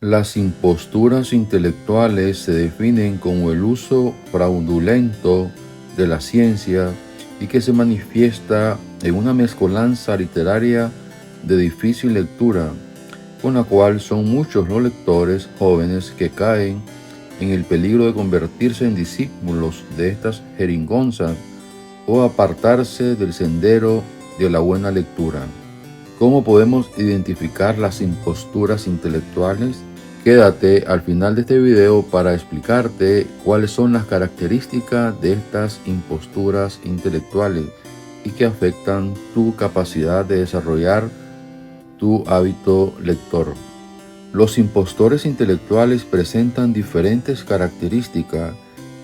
Las imposturas intelectuales se definen como el uso fraudulento de la ciencia y que se manifiesta en una mezcolanza literaria de difícil lectura, con la cual son muchos los lectores jóvenes que caen en el peligro de convertirse en discípulos de estas jeringonzas o apartarse del sendero de la buena lectura. ¿Cómo podemos identificar las imposturas intelectuales? Quédate al final de este video para explicarte cuáles son las características de estas imposturas intelectuales y que afectan tu capacidad de desarrollar tu hábito lector. Los impostores intelectuales presentan diferentes características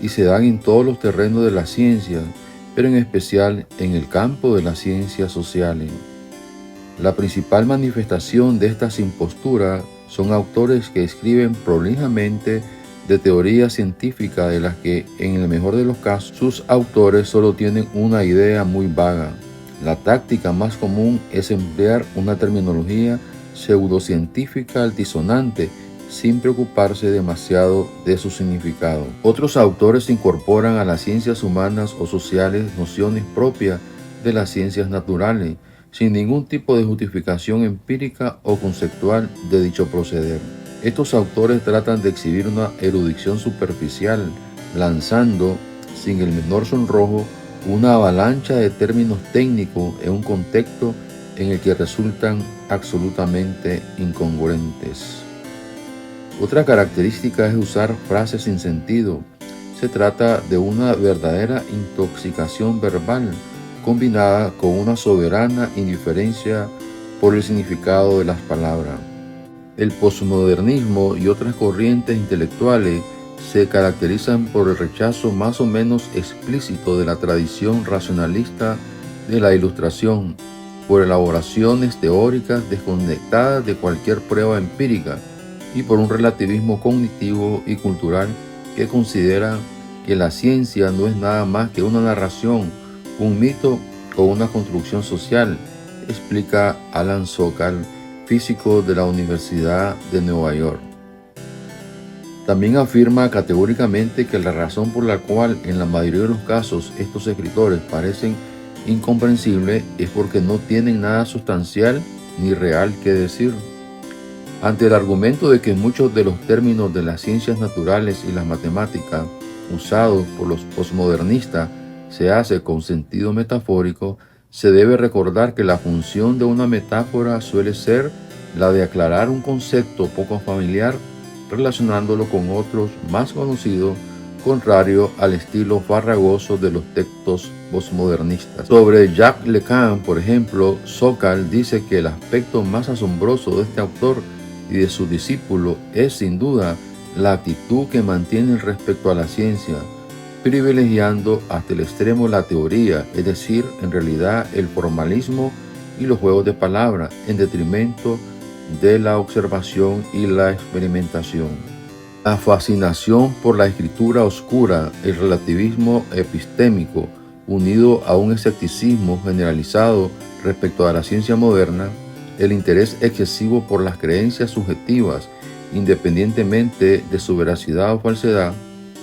y se dan en todos los terrenos de la ciencia, pero en especial en el campo de las ciencias sociales. La principal manifestación de estas imposturas son autores que escriben prolijamente de teoría científica de las que, en el mejor de los casos, sus autores solo tienen una idea muy vaga. La táctica más común es emplear una terminología pseudocientífica altisonante sin preocuparse demasiado de su significado. Otros autores incorporan a las ciencias humanas o sociales nociones propias de las ciencias naturales, sin ningún tipo de justificación empírica o conceptual de dicho proceder. Estos autores tratan de exhibir una erudición superficial, lanzando, sin el menor sonrojo, una avalancha de términos técnicos en un contexto en el que resultan absolutamente incongruentes. Otra característica es usar frases sin sentido. Se trata de una verdadera intoxicación verbal, combinada con una soberana indiferencia por el significado de las palabras. El posmodernismo y otras corrientes intelectuales se caracterizan por el rechazo más o menos explícito de la tradición racionalista de la Ilustración, por elaboraciones teóricas desconectadas de cualquier prueba empírica y por un relativismo cognitivo y cultural que considera que la ciencia no es nada más que una narración, un mito o una construcción social, explica Alan Sokal, físico de la Universidad de Nueva York. También afirma categóricamente que la razón por la cual en la mayoría de los casos estos escritores parecen incomprensibles es porque no tienen nada sustancial ni real que decir. Ante el argumento de que muchos de los términos de las ciencias naturales y las matemáticas usados por los posmodernistas se hace con sentido metafórico, se debe recordar que la función de una metáfora suele ser la de aclarar un concepto poco familiar relacionándolo con otros más conocidos, contrario al estilo farragoso de los textos posmodernistas. Sobre Jacques Lacan, por ejemplo, Sokal dice que el aspecto más asombroso de este autor y de su discípulo es sin duda la actitud que mantienen respecto a la ciencia, privilegiando hasta el extremo la teoría, es decir, en realidad el formalismo y los juegos de palabras, en detrimento de la observación y la experimentación. La fascinación por la escritura oscura, el relativismo epistémico, unido a un escepticismo generalizado respecto a la ciencia moderna, el interés excesivo por las creencias subjetivas, independientemente de su veracidad o falsedad,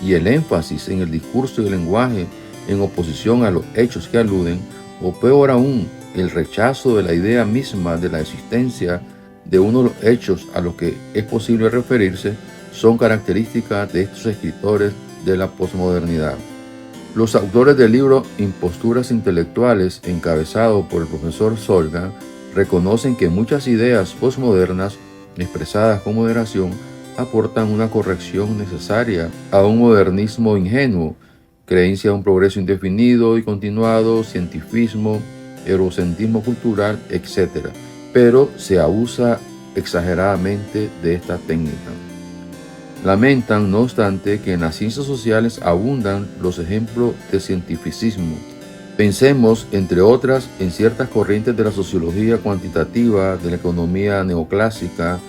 y el énfasis en el discurso y el lenguaje en oposición a los hechos que aluden, o peor aún, el rechazo de la idea misma de la existencia de uno de los hechos a los que es posible referirse, son características de estos escritores de la posmodernidad. Los autores del libro Imposturas intelectuales, encabezado por el profesor Solga, reconocen que muchas ideas posmodernas, expresadas con moderación, aportan una corrección necesaria a un modernismo ingenuo, creencia de un progreso indefinido y continuado, cientifismo, eurocentrismo cultural, etc. Pero se abusa exageradamente de esta técnica. Lamentan, no obstante, que en las ciencias sociales abundan los ejemplos de cientificismo. Pensemos, entre otras, en ciertas corrientes de la sociología cuantitativa, de la economía neoclásica,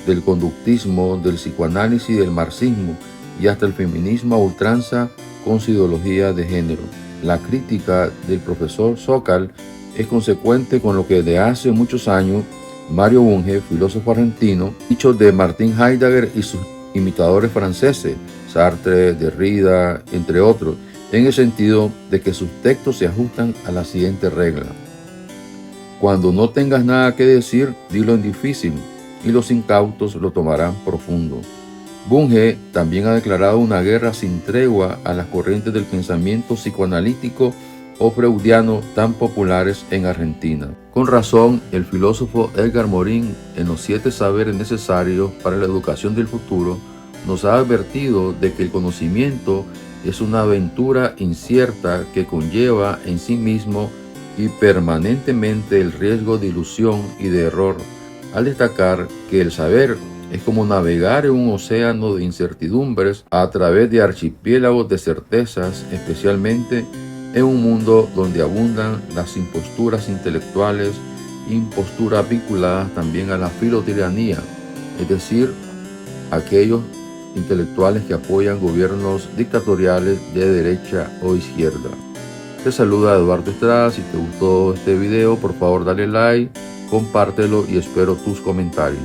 del conductismo, del psicoanálisis y del marxismo, y hasta el feminismo a ultranza con su ideología de género. La crítica del profesor Sokal es consecuente con lo que desde hace muchos años Mario Bunge, filósofo argentino, dicho de Martin Heidegger y sus imitadores franceses, Sartre, Derrida, entre otros, en el sentido de que sus textos se ajustan a la siguiente regla: cuando no tengas nada que decir, dilo en difícil, y los incautos lo tomarán profundo. Bunge también ha declarado una guerra sin tregua a las corrientes del pensamiento psicoanalítico o freudiano tan populares en Argentina. Con razón, el filósofo Edgar Morin, en los 7 saberes necesarios para la educación del futuro, nos ha advertido de que el conocimiento es una aventura incierta que conlleva en sí mismo y permanentemente el riesgo de ilusión y de error, al destacar que el saber es como navegar en un océano de incertidumbres a través de archipiélagos de certezas, especialmente en un mundo donde abundan las imposturas intelectuales, imposturas vinculadas también a la filotiranía, es decir, aquellos intelectuales que apoyan gobiernos dictatoriales de derecha o izquierda. Te saluda Eduardo Estrada. Si te gustó este video, por favor dale like, compártelo y espero tus comentarios.